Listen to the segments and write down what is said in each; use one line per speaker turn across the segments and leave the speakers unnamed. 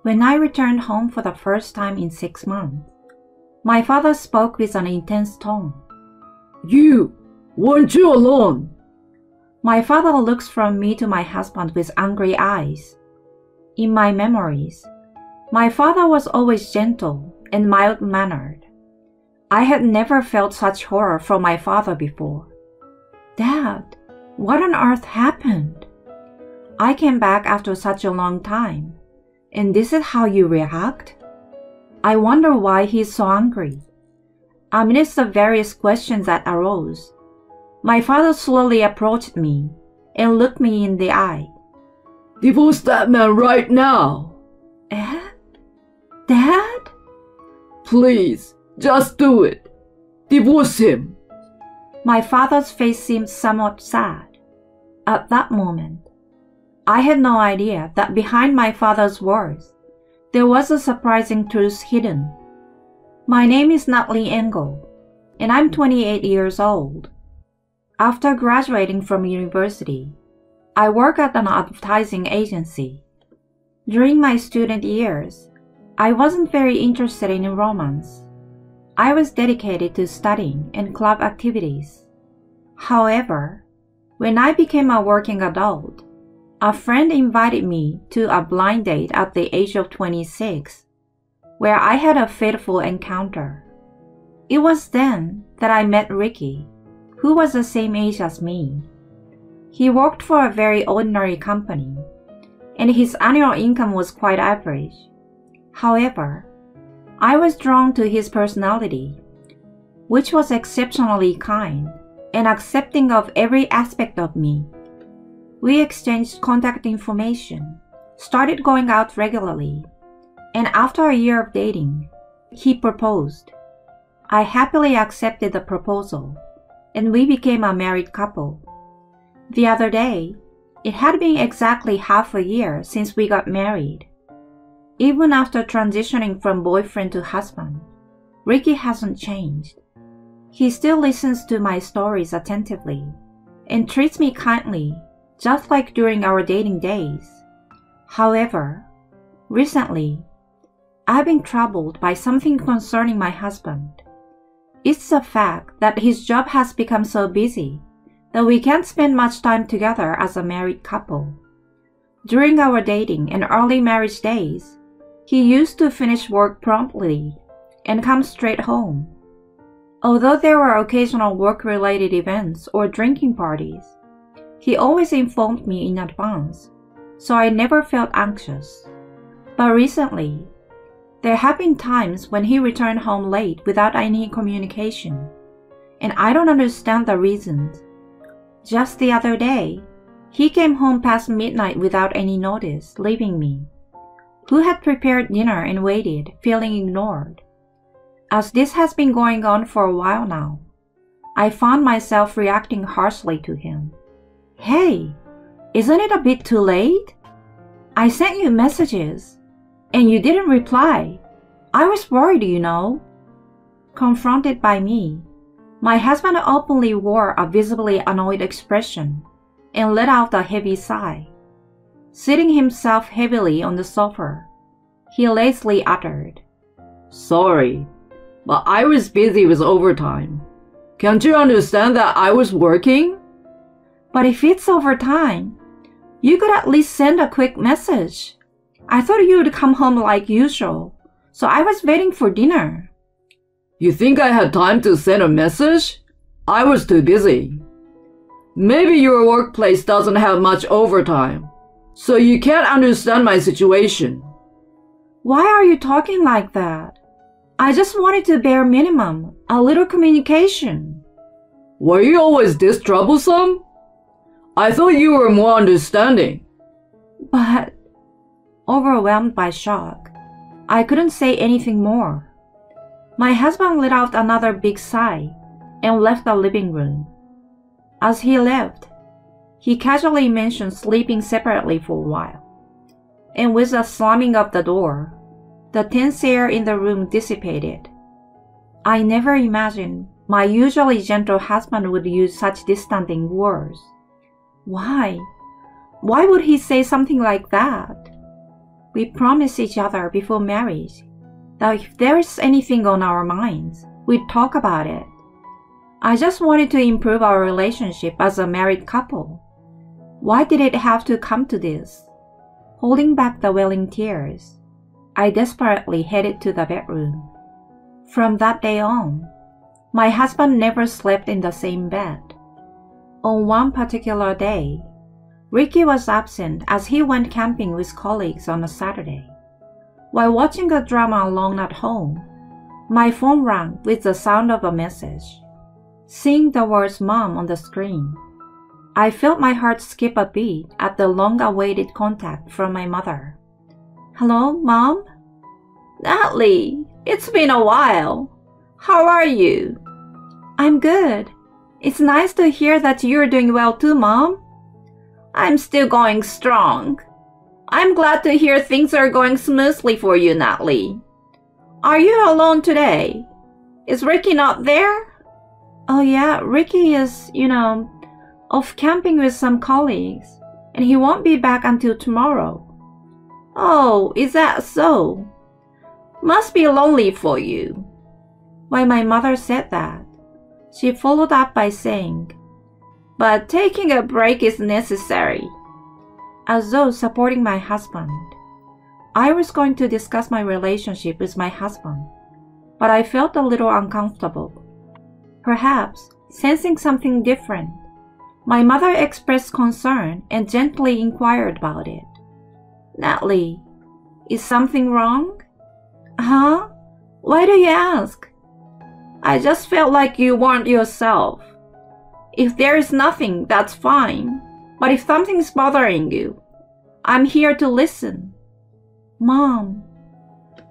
When I returned home for the first time in 6 months, my father spoke with an intense tone.
You! Weren't you alone?
My father looks from me to my husband with angry eyes. In my memories, my father was always gentle and mild-mannered. I had never felt such horror from my father before. Dad, what on earth happened? I came back after such a long time, and this is how you react? I wonder why he is so angry. Amidst the various questions that arose, my father slowly approached me and looked me in the eye.
Divorce that man right now.
Eh? Dad?
Please, just do it. Divorce him.
My father's face seemed somewhat sad. At that moment, I had no idea that behind my father's words, there was a surprising truth hidden. My name is Natalie Engel, and I'm 28 years old. After graduating from university, I work at an advertising agency. During my student years, I wasn't very interested in romance. I was dedicated to studying and club activities. However, when I became a working adult, a friend invited me to a blind date at the age of 26, where I had a fateful encounter. It was then that I met Ricky, who was the same age as me. He worked for a very ordinary company, and his annual income was quite average. However, I was drawn to his personality, which was exceptionally kind and accepting of every aspect of me. We exchanged contact information, started going out regularly, and after a year of dating, he proposed. I happily accepted the proposal, and we became a married couple. The other day, it had been exactly half a year since we got married. Even after transitioning from boyfriend to husband, Ricky hasn't changed. He still listens to my stories attentively and treats me kindly, just like during our dating days. However, recently, I've been troubled by something concerning my husband. It's the fact that his job has become so busy that we can't spend much time together as a married couple. During our dating and early marriage days, he used to finish work promptly and come straight home. Although there were occasional work-related events or drinking parties, he always informed me in advance, so I never felt anxious. But recently, there have been times when he returned home late without any communication, and I don't understand the reasons. Just the other day, he came home past midnight without any notice, leaving me, who had prepared dinner and waited, feeling ignored. As this has been going on for a while now, I found myself reacting harshly to him. Hey, isn't it a bit too late? I sent you messages, and you didn't reply. I was worried, you know. Confronted by me, my husband openly wore a visibly annoyed expression and let out a heavy sigh. Sitting himself heavily on the sofa, he lazily uttered,
Sorry, but I was busy with overtime. Can't you understand that I was working?
But if it's overtime, you could at least send a quick message. I thought you'd come home like usual, so I was waiting for dinner.
You think I had time to send a message? I was too busy. Maybe your workplace doesn't have much overtime, so you can't understand my situation.
Why are you talking like that? I just wanted to bare minimum, a little communication.
Were you always this troublesome? I thought you were more understanding.
But, overwhelmed by shock, I couldn't say anything more. My husband let out another big sigh and left the living room. As he left, he casually mentioned sleeping separately for a while. And with the slamming of the door, the tense air in the room dissipated. I never imagined my usually gentle husband would use such distancing words. Why? Why would he say something like that? We promised each other before marriage that if there is anything on our minds, we'd talk about it. I just wanted to improve our relationship as a married couple. Why did it have to come to this? Holding back the welling tears, I desperately headed to the bedroom. From that day on, my husband never slept in the same bed. On one particular day, Ricky was absent as he went camping with colleagues on a Saturday. While watching a drama alone at home, my phone rang with the sound of a message. Seeing the words "Mom" on the screen, I felt my heart skip a beat at the long-awaited contact from my mother. "Hello, Mom?" "Natalie, it's been a while. How are you?" "I'm good. It's nice to hear that you're doing well too, Mom." "I'm still going strong. I'm glad to hear things are going smoothly for you, Natalie. Are you alone today? Is Ricky not there?" "Oh yeah, Ricky is, off camping with some colleagues, and he won't be back until tomorrow."
"Oh, is that so? Must be lonely for you."
When my mother said that, she followed up by saying,
"But taking a break is necessary."
As though supporting my husband. I was going to discuss my relationship with my husband, but I felt a little uncomfortable. Perhaps, sensing something different, my mother expressed concern and gently inquired about it.
"Natalie, is something wrong?"
"Huh? Why do you ask?"
"I just felt like you weren't yourself. If there is nothing, that's fine. But if something's bothering you, I'm here to listen."
"Mom."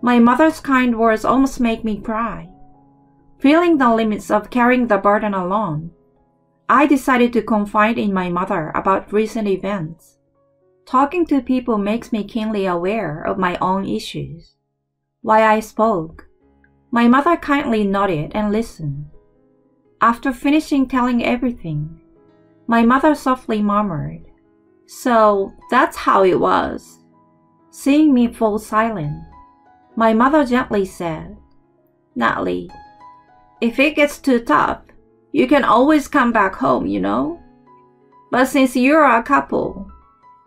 My mother's kind words almost make me cry. Feeling the limits of carrying the burden alone, I decided to confide in my mother about recent events. Talking to people makes me keenly aware of my own issues. While I spoke, my mother kindly nodded and listened. After finishing telling everything, my mother softly murmured,
"So that's how it was."
Seeing me fall silent, my mother gently said,
"Natalie, if it gets too tough, you can always come back home, But since you're a couple,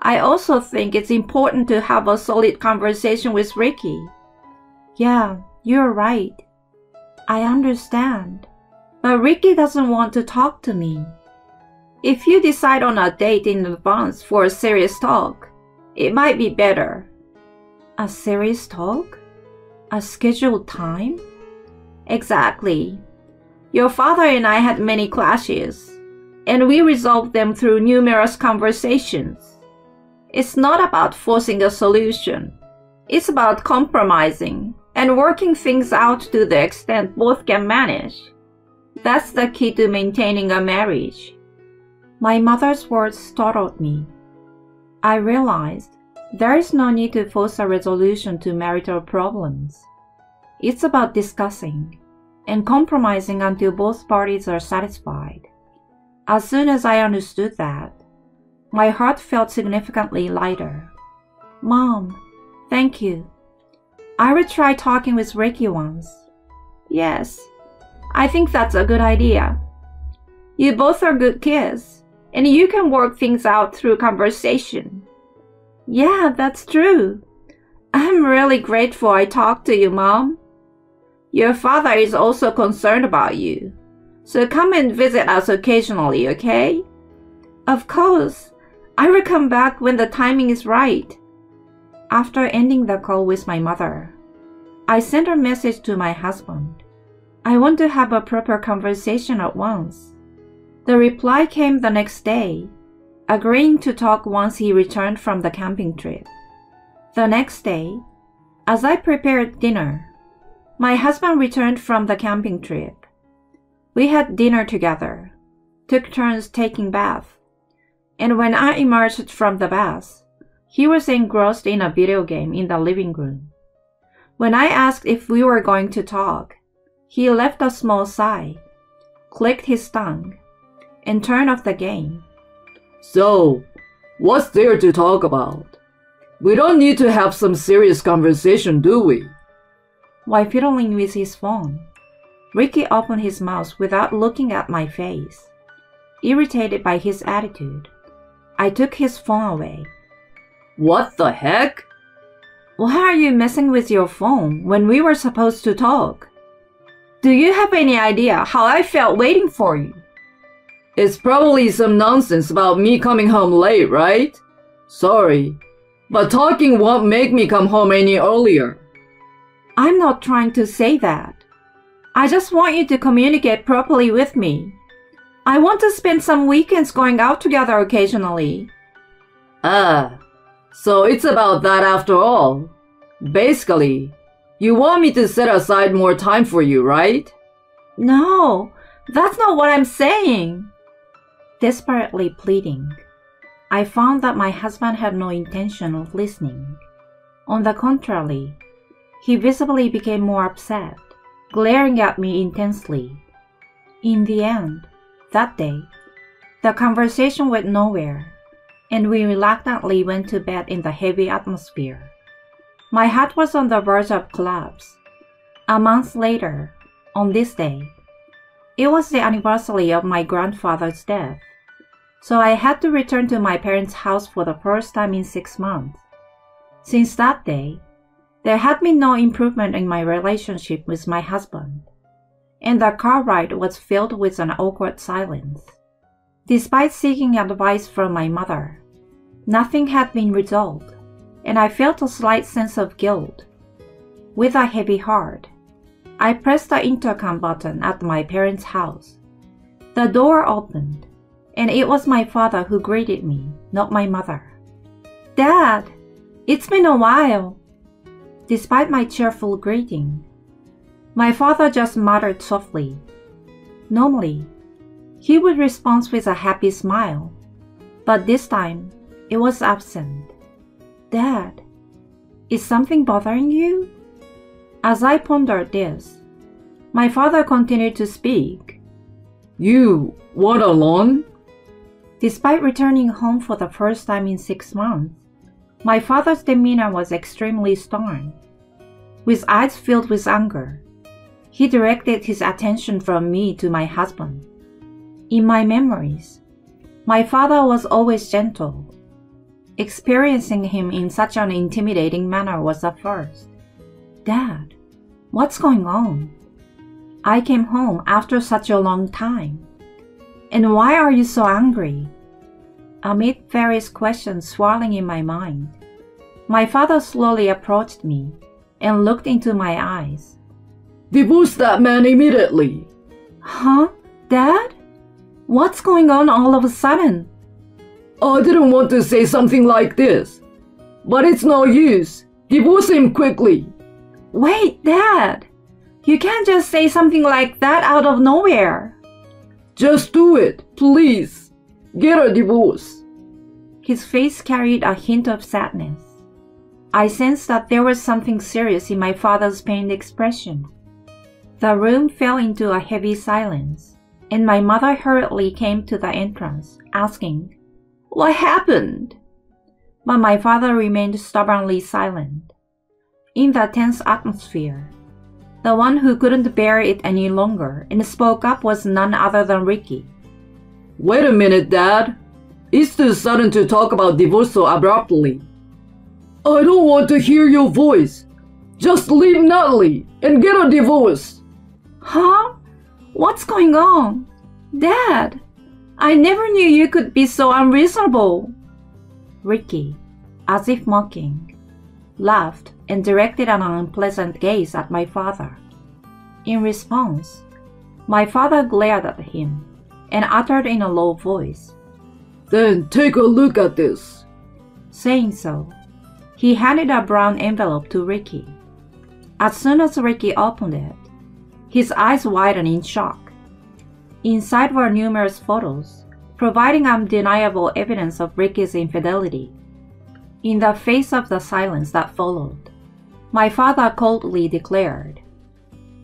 I also think it's important to have a solid conversation with Ricky."
"Yeah, you're right. I understand. But Ricky doesn't want to talk to me."
"If you decide on a date in advance for a serious talk, it might be better."
"A serious talk? A scheduled time?"
"Exactly. Your father and I had many clashes, and we resolved them through numerous conversations. It's not about forcing a solution. It's about compromising and working things out to the extent both can manage. That's the key to maintaining a marriage."
My mother's words startled me. I realized there is no need to force a resolution to marital problems. It's about discussing and compromising until both parties are satisfied. As soon as I understood that, my heart felt significantly lighter. "Mom, thank you. I will try talking with Ricky once."
"Yes, I think that's a good idea. You both are good kids, and you can work things out through conversation."
"Yeah, that's true. I'm really grateful I talked to you, Mom."
"Your father is also concerned about you, so come and visit us occasionally, okay?"
"Of course. I will come back when the timing is right." After ending the call with my mother, I sent a message to my husband. I want to have a proper conversation at once. The reply came the next day, agreeing to talk once he returned from the camping trip. The next day, as I prepared dinner, my husband returned from the camping trip. We had dinner together, took turns taking baths, and when I emerged from the bath, he was engrossed in a video game in the living room. When I asked if we were going to talk, he left a small sigh, clicked his tongue, and turned off the game.
"So, what's there to talk about?" We don't need to have some serious conversation, do we?
While fiddling with his phone, Ricky opened his mouth without looking at my face. Irritated by his attitude, I took his phone away.
What the heck?
Why are you messing with your phone when we were supposed to talk? Do you have any idea how I felt waiting for you?
It's probably some nonsense about me coming home late, right? Sorry, but talking won't make me come home any earlier.
I'm not trying to say that. I just want you to communicate properly with me. I want to spend some weekends going out together occasionally.
So it's about that after all. Basically, you want me to set aside more time for you, right?
No, that's not what I'm saying. Desperately pleading, I found that my husband had no intention of listening. On the contrary, he visibly became more upset, glaring at me intensely. In the end, that day, the conversation went nowhere, and we reluctantly went to bed in the heavy atmosphere. My heart was on the verge of collapse. A month later, on this day, it was the anniversary of my grandfather's death, so I had to return to my parents' house for the first time in 6 months. Since that day, there had been no improvement in my relationship with my husband, and the car ride was filled with an awkward silence. Despite seeking advice from my mother, nothing had been resolved, and I felt a slight sense of guilt. With a heavy heart, I pressed the intercom button at my parents' house. The door opened, and it was my father who greeted me, not my mother. "Dad, it's been a while." Despite my cheerful greeting, my father just muttered softly. Normally, he would respond with a happy smile, but this time it was absent. "Dad, is something bothering you?" As I pondered this, my father continued to speak.
"You want a loan?"
Despite returning home for the first time in 6 months, my father's demeanor was extremely stern. With eyes filled with anger, he directed his attention from me to my husband. In my memories, my father was always gentle. Experiencing him in such an intimidating manner was a first. "Dad, what's going on? I came home after such a long time. And why are you so angry?" Amid various questions swirling in my mind, my father slowly approached me and looked into my eyes.
"Divorce that man immediately."
"Huh? Dad? What's going on all of a sudden?"
I didn't want to say something like this, but it's no use. Divorce him quickly.
"Wait, Dad! You can't just say something like that out of nowhere."
Just do it, please. Get a divorce.
His face carried a hint of sadness. I sensed that there was something serious in my father's pained expression. The room fell into a heavy silence, and my mother hurriedly came to the entrance, asking, "What happened?" But my father remained stubbornly silent. In the tense atmosphere, the one who couldn't bear it any longer and spoke up was none other than Ricky.
Wait a minute, Dad. It's too sudden to talk about divorce so abruptly. I don't want to hear your voice. Just leave Natalie and get a divorce.
Huh? What's going on? Dad, I never knew you could be so unreasonable. Ricky, as if mocking, laughed and directed an unpleasant gaze at my father. In response, my father glared at him and uttered in a low voice,
Then take a look at this.
Saying so, he handed a brown envelope to Ricky. As soon as Ricky opened it, his eyes widened in shock. Inside were numerous photos, providing undeniable evidence of Ricky's infidelity. In the face of the silence that followed, my father coldly declared,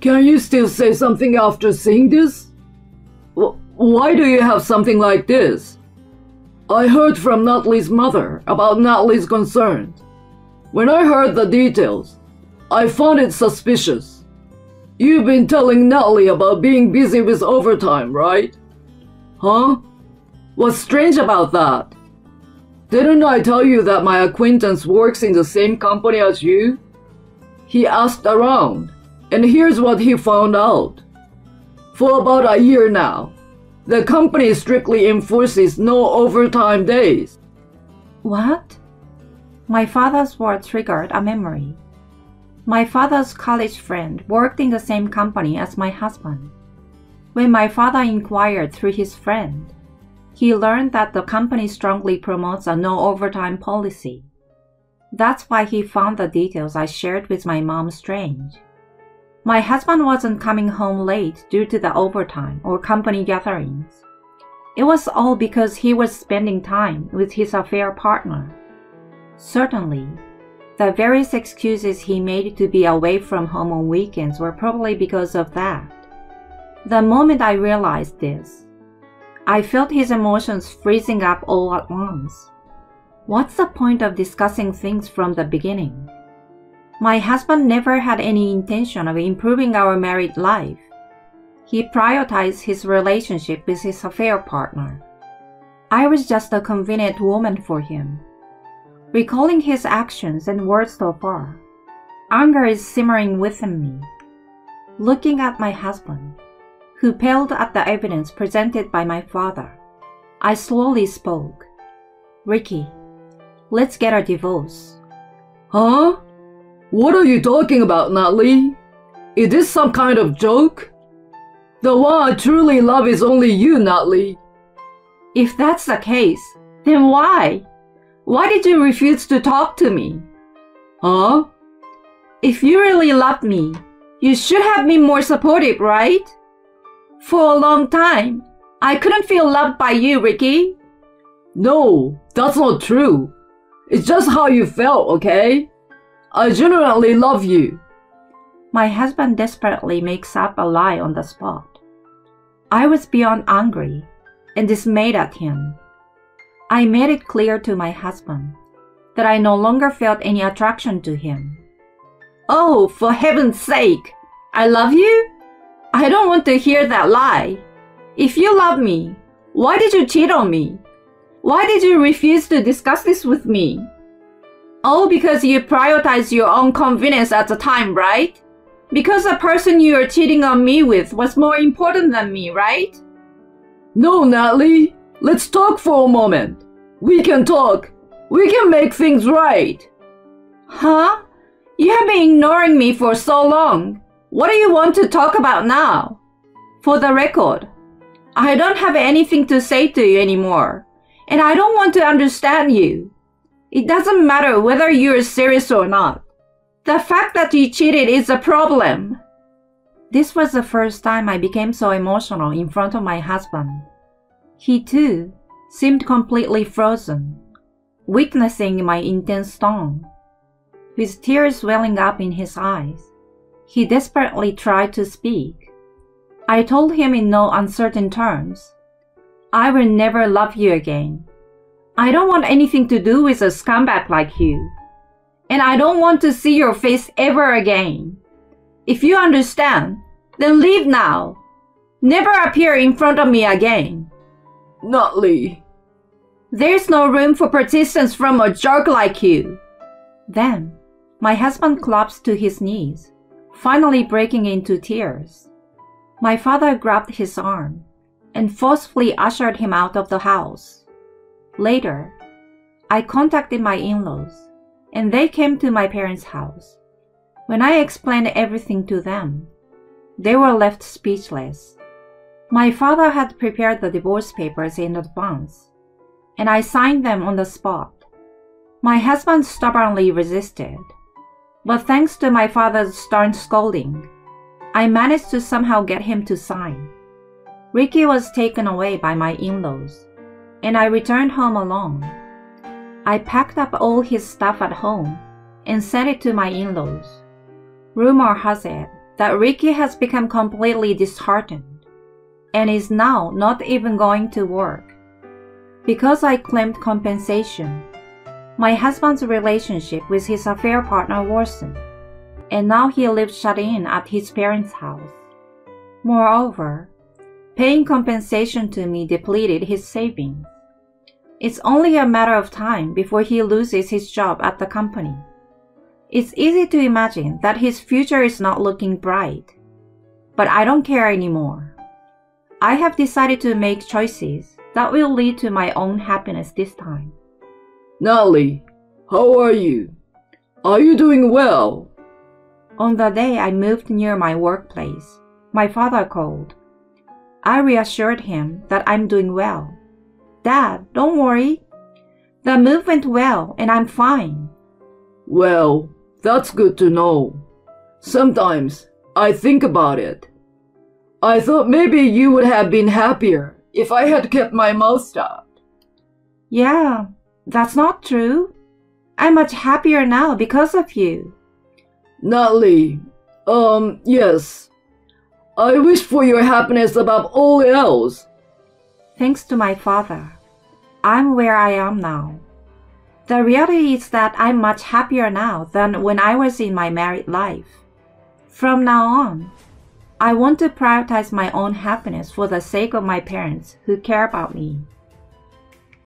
Can you still say something after seeing this? Why do you have something like this? I heard from Natalie's mother about Natalie's concerns. When I heard the details, I found it suspicious. You've been telling Natalie about being busy with overtime, right? Huh? What's strange about that? Didn't I tell you that my acquaintance works in the same company as you? He asked around, and here's what he found out. For about a year now, the company strictly enforces no overtime days.
What? My father's words triggered a memory. My father's college friend worked in the same company as my husband. When my father inquired through his friend, he learned that the company strongly promotes a no overtime policy. That's why he found the details I shared with my mom strange. My husband wasn't coming home late due to the overtime or company gatherings. It was all because he was spending time with his affair partner. Certainly, the various excuses he made to be away from home on weekends were probably because of that. The moment I realized this, I felt his emotions freezing up all at once. What's the point of discussing things from the beginning? My husband never had any intention of improving our married life. He prioritized his relationship with his affair partner. I was just a convenient woman for him. Recalling his actions and words so far, anger is simmering within me. Looking at my husband, who paled at the evidence presented by my father, I slowly spoke. Ricky, let's get a divorce.
Huh? What are you talking about, Natalie? Is this some kind of joke? The one I truly love is only you, Natalie.
If that's the case, then why? Why did you refuse to talk to me?
Huh?
If you really loved me, you should have been more supportive, right? For a long time, I couldn't feel loved by you, Ricky.
No, that's not true. It's just how you felt, okay? I genuinely love you.
My husband desperately makes up a lie on the spot. I was beyond angry and dismayed at him. I made it clear to my husband that I no longer felt any attraction to him. Oh, for heaven's sake! I love you? I don't want to hear that lie. If you love me, why did you cheat on me? Why did you refuse to discuss this with me? All because you prioritized your own convenience at the time, right? Because the person you were cheating on me with was more important than me, right?
No, Natalie. Let's talk for a moment. We can talk. We can make things right.
Huh? You have been ignoring me for so long. What do you want to talk about now? For the record, I don't have anything to say to you anymore, and I don't want to understand you. It doesn't matter whether you're serious or not. The fact that you cheated is a problem. This was the first time I became so emotional in front of my husband. He too seemed completely frozen, witnessing my intense tone. With tears welling up in his eyes, he desperately tried to speak. I told him in no uncertain terms, I will never love you again. I don't want anything to do with a scumbag like you. And I don't want to see your face ever again. If you understand, then leave now. Never appear in front of me again.
Natalie.
There's no room for persistence from a jerk like you. Then, my husband collapsed to his knees, finally breaking into tears. My father grabbed his arm and forcefully ushered him out of the house. Later, I contacted my in-laws, and they came to my parents' house. When I explained everything to them, they were left speechless. My father had prepared the divorce papers in advance, and I signed them on the spot. My husband stubbornly resisted, but thanks to my father's stern scolding, I managed to somehow get him to sign. Ricky was taken away by my in-laws, and I returned home alone. I packed up all his stuff at home and sent it to my in-laws. Rumor has it that Ricky has become completely disheartened and is now not even going to work. Because I claimed compensation, My husband's relationship with his affair partner worsened, and now he lives shut in at his parents' house. Moreover, paying compensation to me depleted his savings. It's only a matter of time before he loses his job at the company. It's easy to imagine that his future is not looking bright. But I don't care anymore. I have decided to make choices that will lead to my own happiness this time.
Natalie, how are you? Are you doing well?
On the day I moved near my workplace, my father called. I reassured him that I'm doing well. Dad, don't worry. The move went well and I'm fine.
Well, that's good to know. Sometimes I think about it. I thought maybe you would have been happier if I had kept my mouth shut.
Yeah, that's not true. I'm much happier now because of you.
Natalie, yes. I wish for your happiness above all else.
Thanks to my father, I'm where I am now. The reality is that I'm much happier now than when I was in my married life. From now on, I want to prioritize my own happiness for the sake of my parents who care about me.